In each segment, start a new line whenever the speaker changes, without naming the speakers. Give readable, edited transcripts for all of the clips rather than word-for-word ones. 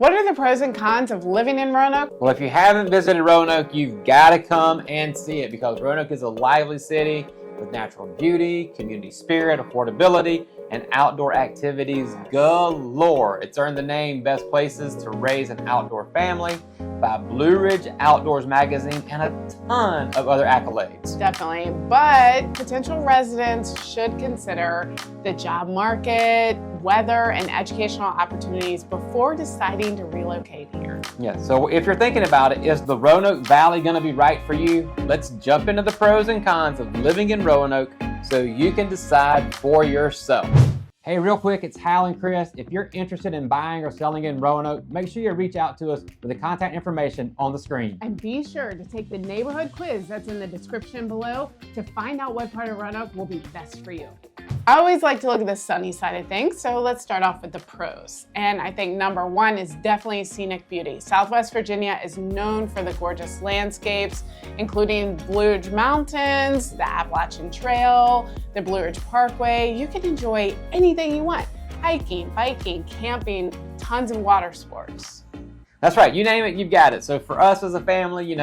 What are the pros and cons of living in Roanoke?
Well, if you haven't visited Roanoke, you've got to come and see it because Roanoke is a lively city with natural beauty, community spirit, affordability, and outdoor activities galore. It's earned the name Best Places to Raise an Outdoor Family by Blue Ridge Outdoors Magazine and a ton of other accolades.
Definitely, but potential residents should consider the job market, weather, and educational opportunities before deciding to relocate here.
Yeah, so if you're thinking about it, is the Roanoke Valley going to be right for you? Let's jump into the pros and cons of living in Roanoke so you can decide for yourself. Hey, real quick, it's Hal and Chris. If you're interested in buying or selling in Roanoke, make sure you reach out to us with the contact information on the screen.
And be sure to take the neighborhood quiz that's in the description below to find out what part of Roanoke will be best for you. I always like to look at the sunny side of things, so let's start off with the pros. And I think number one is definitely scenic beauty. Southwest Virginia is known for the gorgeous landscapes, including Blue Ridge Mountains, the Appalachian Trail, the Blue Ridge Parkway. You can enjoy anything you want: hiking, biking, camping, tons of water sports.
That's right, you name it, you've got it. So for us as a family, we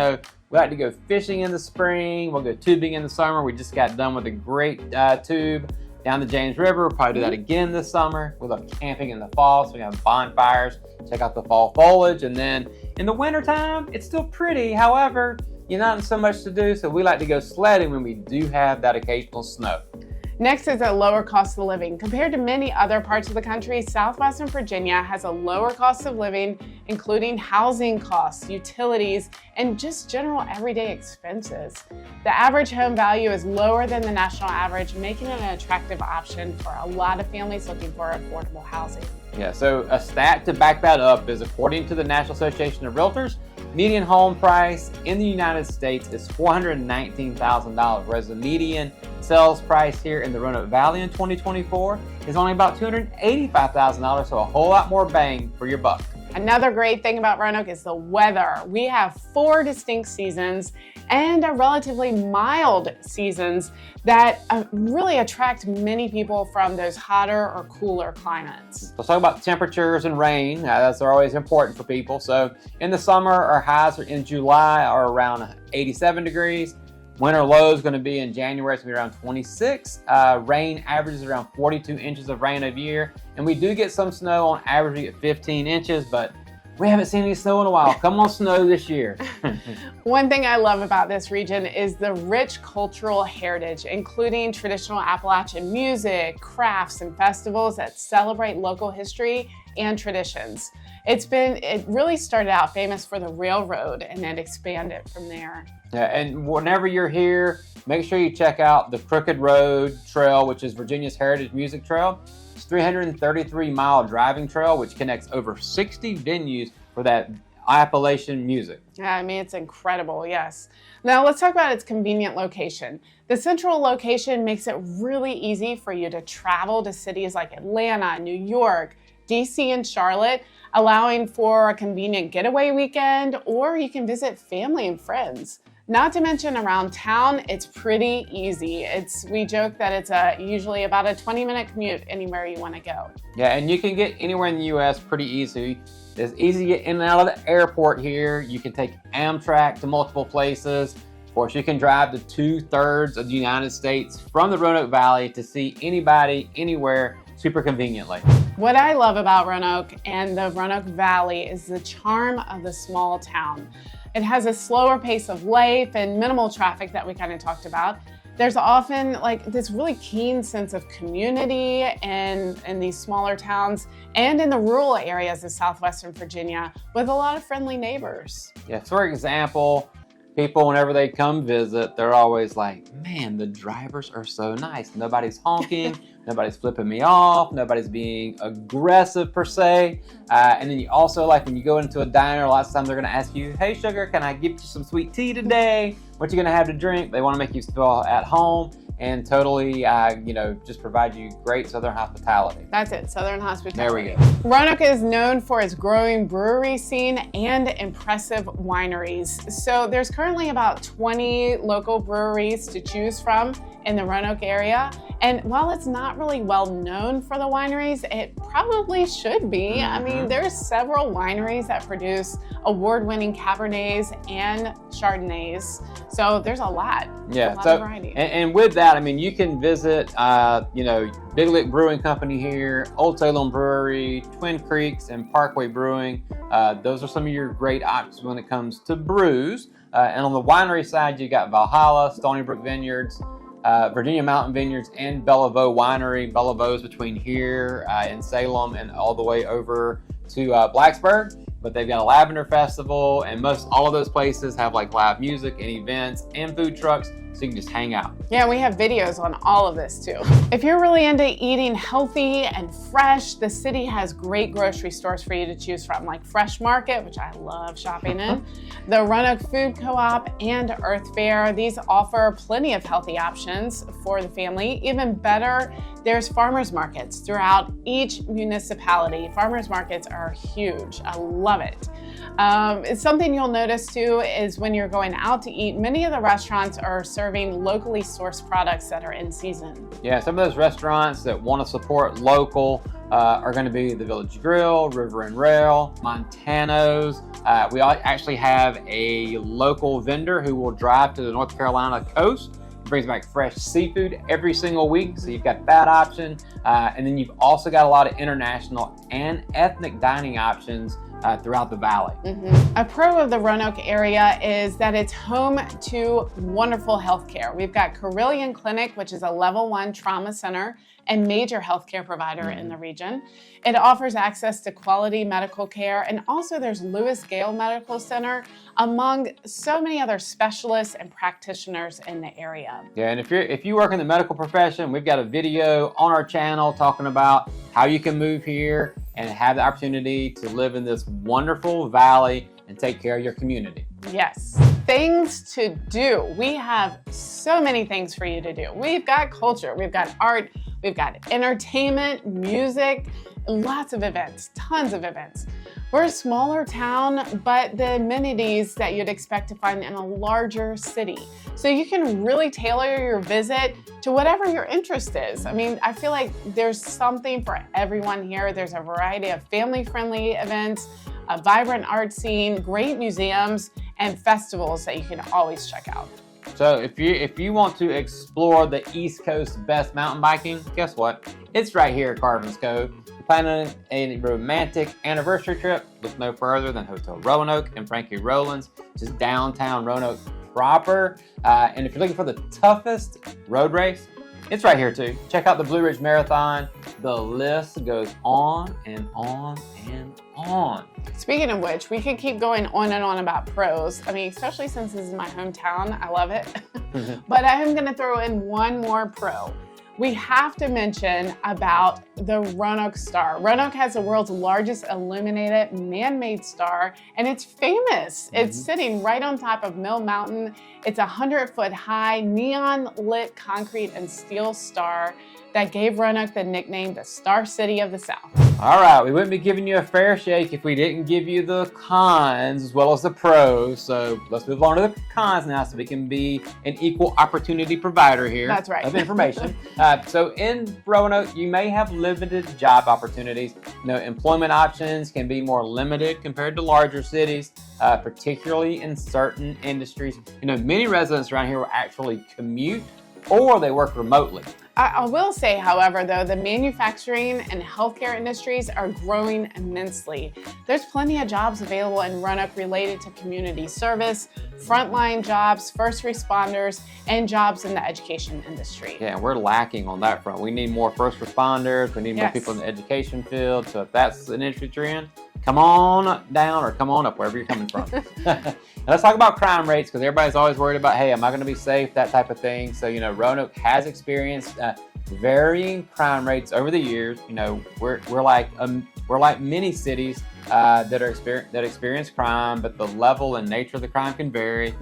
like to go fishing in the spring, we'll go tubing in the summer. We just got done with a great tube down the James River. We'll probably do that again this summer. We love camping in the fall, so we have bonfires, check out the fall foliage. And then in the wintertime, it's still pretty. However, not so much to do, so we like to go sledding when we do have that occasional snow.
Next is a lower cost of living. Compared to many other parts of the country, Southwestern Virginia has a lower cost of living, including housing costs, utilities, and just general everyday expenses. The average home value is lower than the national average, making it an attractive option for a lot of families looking for affordable housing.
Yeah, so a stat to back that up is, according to the National Association of Realtors, median home price in the United States is $419,000, whereas the median sales price here in the Roanoke Valley in 2024 is only about $285,000, so a whole lot more bang for your buck.
Another great thing about Roanoke is the weather. We have 4 distinct seasons and a relatively mild seasons that really attract many people from those hotter or cooler climates.
Let's talk about temperatures and rain. That's always important for people. So in the summer, our highs in July are around 87 degrees. Winter low is going to be in January, it's going to be around 26. Rain averages around 42 inches of rain a year. And we do get some snow. On average, we get 15 inches, but we haven't seen any snow in a while. Come on, snow this year.
One thing I love about this region is the rich cultural heritage, including traditional Appalachian music, crafts, and festivals that celebrate local history and traditions. It really started out famous for the railroad, and then expanded from there.
Yeah, and whenever you're here, make sure you check out the Crooked Road Trail, which is Virginia's Heritage Music Trail. It's a 333-mile driving trail, which connects over 60 venues for that Appalachian music.
Yeah, I mean, it's incredible, yes. Now let's talk about its convenient location. The central location makes it really easy for you to travel to cities like Atlanta, New York, DC, and Charlotte, allowing for a convenient getaway weekend, or you can visit family and friends. Not to mention around town, it's pretty easy. We joke that it's usually about a 20-minute commute anywhere you want to go.
Yeah, and you can get anywhere in the U.S. pretty easy. It's easy to get in and out of the airport here. You can take Amtrak to multiple places. Of course, you can drive to 2/3 of the United States from the Roanoke Valley to see anybody, anywhere, super conveniently.
What I love about Roanoke and the Roanoke Valley is the charm of the small town. It has a slower pace of life and minimal traffic that we kind of talked about. There's often this really keen sense of community in these smaller towns and in the rural areas of Southwestern Virginia with a lot of friendly neighbors.
Yeah, for example, people, whenever they come visit, they're always like, man, the drivers are so nice. Nobody's honking, nobody's flipping me off, nobody's being aggressive per se. And then you also, when you go into a diner, lots of times they're gonna ask you, hey sugar, can I give you some sweet tea today? What you gonna have to drink? They wanna make you feel at home. and totally, just provide you great Southern hospitality.
That's it, Southern hospitality.
There we go.
Roanoke is known for its growing brewery scene and impressive wineries. So there's currently about 20 local breweries to choose from in the Roanoke area. And while it's not really well known for the wineries, it probably should be. I mean, there's several wineries that produce award-winning Cabernets and Chardonnays. So there's a lot.
Yeah,
a lot of variety.
And with that, I mean, you can visit, Big Lick Brewing Company here, Old Salem Brewery, Twin Creeks, and Parkway Brewing. Those are some of your great options when it comes to brews. And on the winery side, you got Valhalla, Stony Brook Vineyards, Virginia Mountain Vineyards, and Bellevaux Winery. Bellevaux's between here in Salem and all the way over to Blacksburg. But they've got a Lavender Festival, and most all of those places have like live music and events and food trucks, so you can just hang out.
Yeah, we have videos on all of this too. If you're really into eating healthy and fresh, the city has great grocery stores for you to choose from, like Fresh Market, which I love shopping in, the Roanoke Food Co-op, and Earth Fare. These offer plenty of healthy options for the family. Even better, there's farmers markets throughout each municipality. Farmers markets are huge. I love it. It's something you'll notice too is when you're going out to eat, many of the restaurants are serving locally sourced products that are in season.
Yeah, some of those restaurants that want to support local are going to be the Village Grill, River and Rail, Montano's. We actually have a local vendor who will drive to the North Carolina coast. Brings back fresh seafood every single week, so you've got that option. And then you've also got a lot of international and ethnic dining options throughout the valley.
A pro of the Roanoke area is that it's home to wonderful healthcare. We've got Carilion Clinic, which is a level 1 trauma center and major healthcare provider in the region. It offers access to quality medical care, and also there's Lewis Gale Medical Center, among so many other specialists and practitioners in the area.
Yeah, and if you work in the medical profession, we've got a video on our channel talking about how you can move here and have the opportunity to live in this wonderful valley and take care of your community.
Yes. Things to do. We have so many things for you to do. We've got culture, we've got art, we've got entertainment, music, lots of events, tons of events. We're a smaller town, but the amenities that you'd expect to find in a larger city. So you can really tailor your visit to whatever your interest is. I mean, I feel like there's something for everyone here. There's a variety of family-friendly events, a vibrant art scene, great museums, and festivals that you can always check out.
So if you want to explore the East Coast best mountain biking, guess what? It's right here at Carvin's Cove. Planning a romantic anniversary trip, look no further than Hotel Roanoke and Frankie Rowland's, just downtown Roanoke proper. And if you're looking for the toughest road race, it's right here too. Check out the Blue Ridge Marathon. The list goes on and on and on.
Speaking of which, we could keep going on and on about pros. I mean, especially since this is my hometown, I love it. But I am gonna throw in one more pro. We have to mention about the Roanoke Star. Roanoke has the world's largest illuminated man-made star, and it's famous. It's sitting right on top of Mill Mountain. It's a 100-foot high, neon-lit concrete and steel star that gave Roanoke the nickname the Star City of the South.
All right, we wouldn't be giving you a fair shake if we didn't give you the cons as well as the pros. So let's move on to the cons now so we can be an equal opportunity provider here.
That's right.
Of information. So in Roanoke, you may have limited job opportunities. Employment options can be more limited compared to larger cities, particularly in certain industries. Many residents around here will actually commute or they work remotely.
I will say, however, though, the manufacturing and healthcare industries are growing immensely. There's plenty of jobs available in Roanoke related to community service, frontline jobs, first responders, and jobs in the education industry.
Yeah, we're lacking on that front. We need more first responders. We need more people in the education field. So if that's an industry you're in, come on down or come on up, wherever you're coming from. Now let's talk about crime rates, because everybody's always worried about, hey, am I going to be safe, that type of thing. So, Roanoke has experienced varying crime rates over the years. We're like we're like many cities that experience crime, but the level and nature of the crime can vary,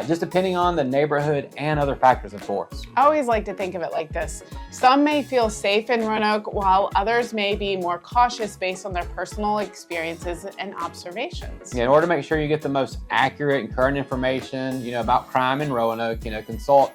just depending on the neighborhood and other factors, of course.
I always like to think of it like this. Some may feel safe in Roanoke, while others may be more cautious based on their personal experiences and observations.
In order to make sure you get the most accurate and current information, about crime in Roanoke, consult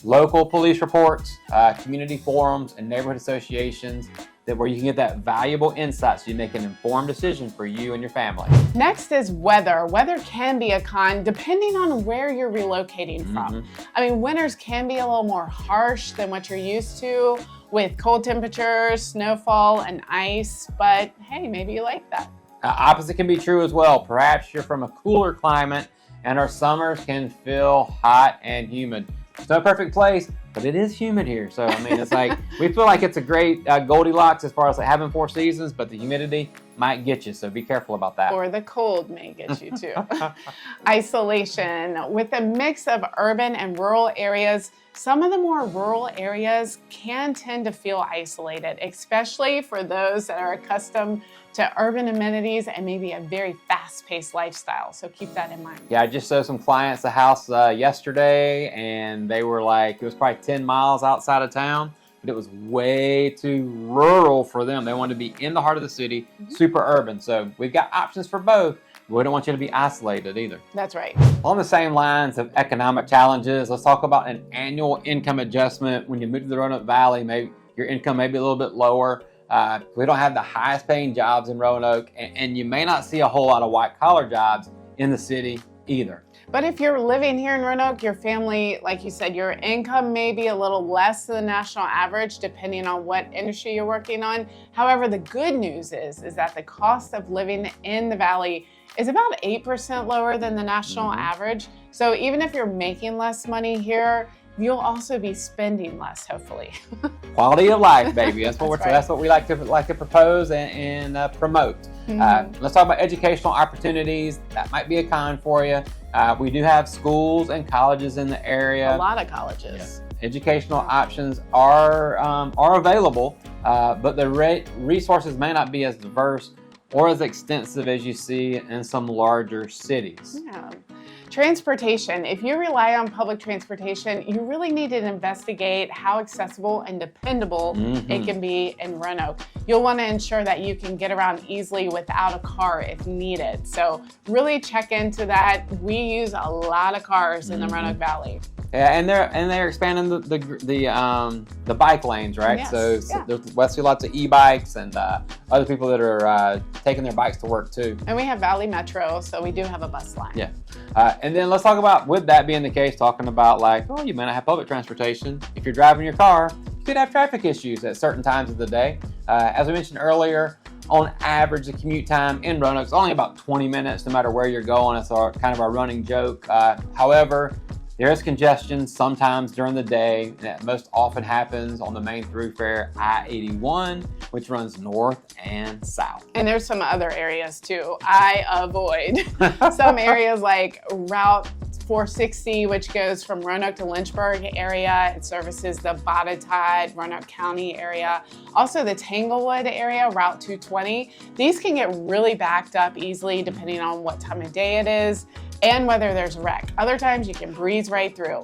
local police reports, community forums, and neighborhood associations where you can get that valuable insight so you make an informed decision for you and your family.
Next is weather. Weather can be a con depending on where you're relocating from. I mean, winters can be a little more harsh than what you're used to with cold temperatures, snowfall, and ice, but hey, maybe you like that.
Opposite can be true as well. Perhaps you're from a cooler climate and our summers can feel hot and humid. It's no perfect place, but it is humid here. So, I mean, it's like, we feel like it's a great Goldilocks as far as like having 4 seasons, but the humidity might get you. So be careful about that.
Or the cold may get you too. Isolation. With a mix of urban and rural areas, some of the more rural areas can tend to feel isolated, especially for those that are accustomed to urban amenities and maybe a very fast-paced lifestyle. So keep that in mind.
Yeah, I just showed some clients a house yesterday, and they were like, it was probably 10 miles outside of town, but it was way too rural for them. They wanted to be in the heart of the city, super urban. So we've got options for both. We don't want you to be isolated either.
That's right.
On the same lines of economic challenges, let's talk about an annual income adjustment. When you move to the Roanoke Valley, maybe your income may be a little bit lower. We don't have the highest paying jobs in Roanoke, and you may not see a whole lot of white collar jobs in the city either.
But if you're living here in Roanoke, your family, like you said, your income may be a little less than the national average depending on what industry you're working on. However, the good news is that the cost of living in the Valley is about 8% lower than the national average. So even if you're making less money here, you'll also be spending less, hopefully.
Quality of life, baby. That's what
That's
that's what we like to propose and promote. Let's talk about educational opportunities. That might be a con for you. We do have schools and colleges in the area.
A lot of colleges.
Yeah. Educational options are available, but the resources may not be as diverse or as extensive as you see in some larger cities.
Yeah. Transportation. If you rely on public transportation, you really need to investigate how accessible and dependable it can be in Roanoke. You'll want to ensure that you can get around easily without a car if needed. So really check into that. We use a lot of cars in the Roanoke Valley.
Yeah, and they're expanding the bike lanes, right?
Yes,
So we'll see lots of e-bikes and other people that are taking their bikes to work too.
And we have Valley Metro, so we do have a bus line.
Yeah. And then let's talk about, with that being the case, talking about like, oh, you may not have public transportation. If you're driving your car, you could have traffic issues at certain times of the day. As I mentioned earlier, on average, the commute time in Roanoke is only about 20 minutes, no matter where you're going. It's kind of our running joke. However, there is congestion sometimes during the day, and that most often happens on the main thoroughfare I-81, which runs north and south.
And there's some other areas too. I avoid some areas like Route 460, which goes from Roanoke to Lynchburg area. It services the Botetourt, Roanoke County area. Also the Tanglewood area, Route 220. These can get really backed up easily depending on what time of day it is and whether there's a wreck. Other times you can breeze right through.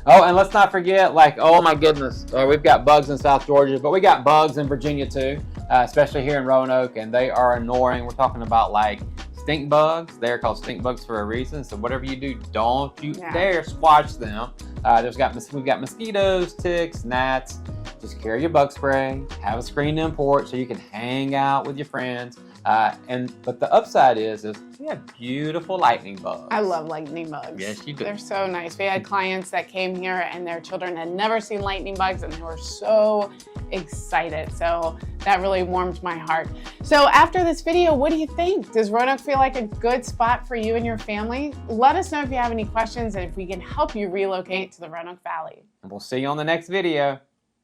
Oh, and let's not forget, like, oh my goodness, we've got bugs in South Georgia, but we got bugs in Virginia too, especially here in Roanoke, and they are annoying. We're talking about like stink bugs. They're called stink bugs for a reason. So whatever you do, don't you dare squash them. We've got mosquitoes, ticks, gnats. Just carry your bug spray, have a screened in porch so you can hang out with your friends. But the upside is we have beautiful lightning bugs.
I love lightning bugs.
Yes, you do.
They're so nice. We had clients that came here and their children had never seen lightning bugs and they were so excited. So that really warmed my heart. So after this video, what do you think? Does Roanoke feel like a good spot for you and your family? Let us know if you have any questions and if we can help you relocate to the Roanoke Valley.
And we'll see you on the next video.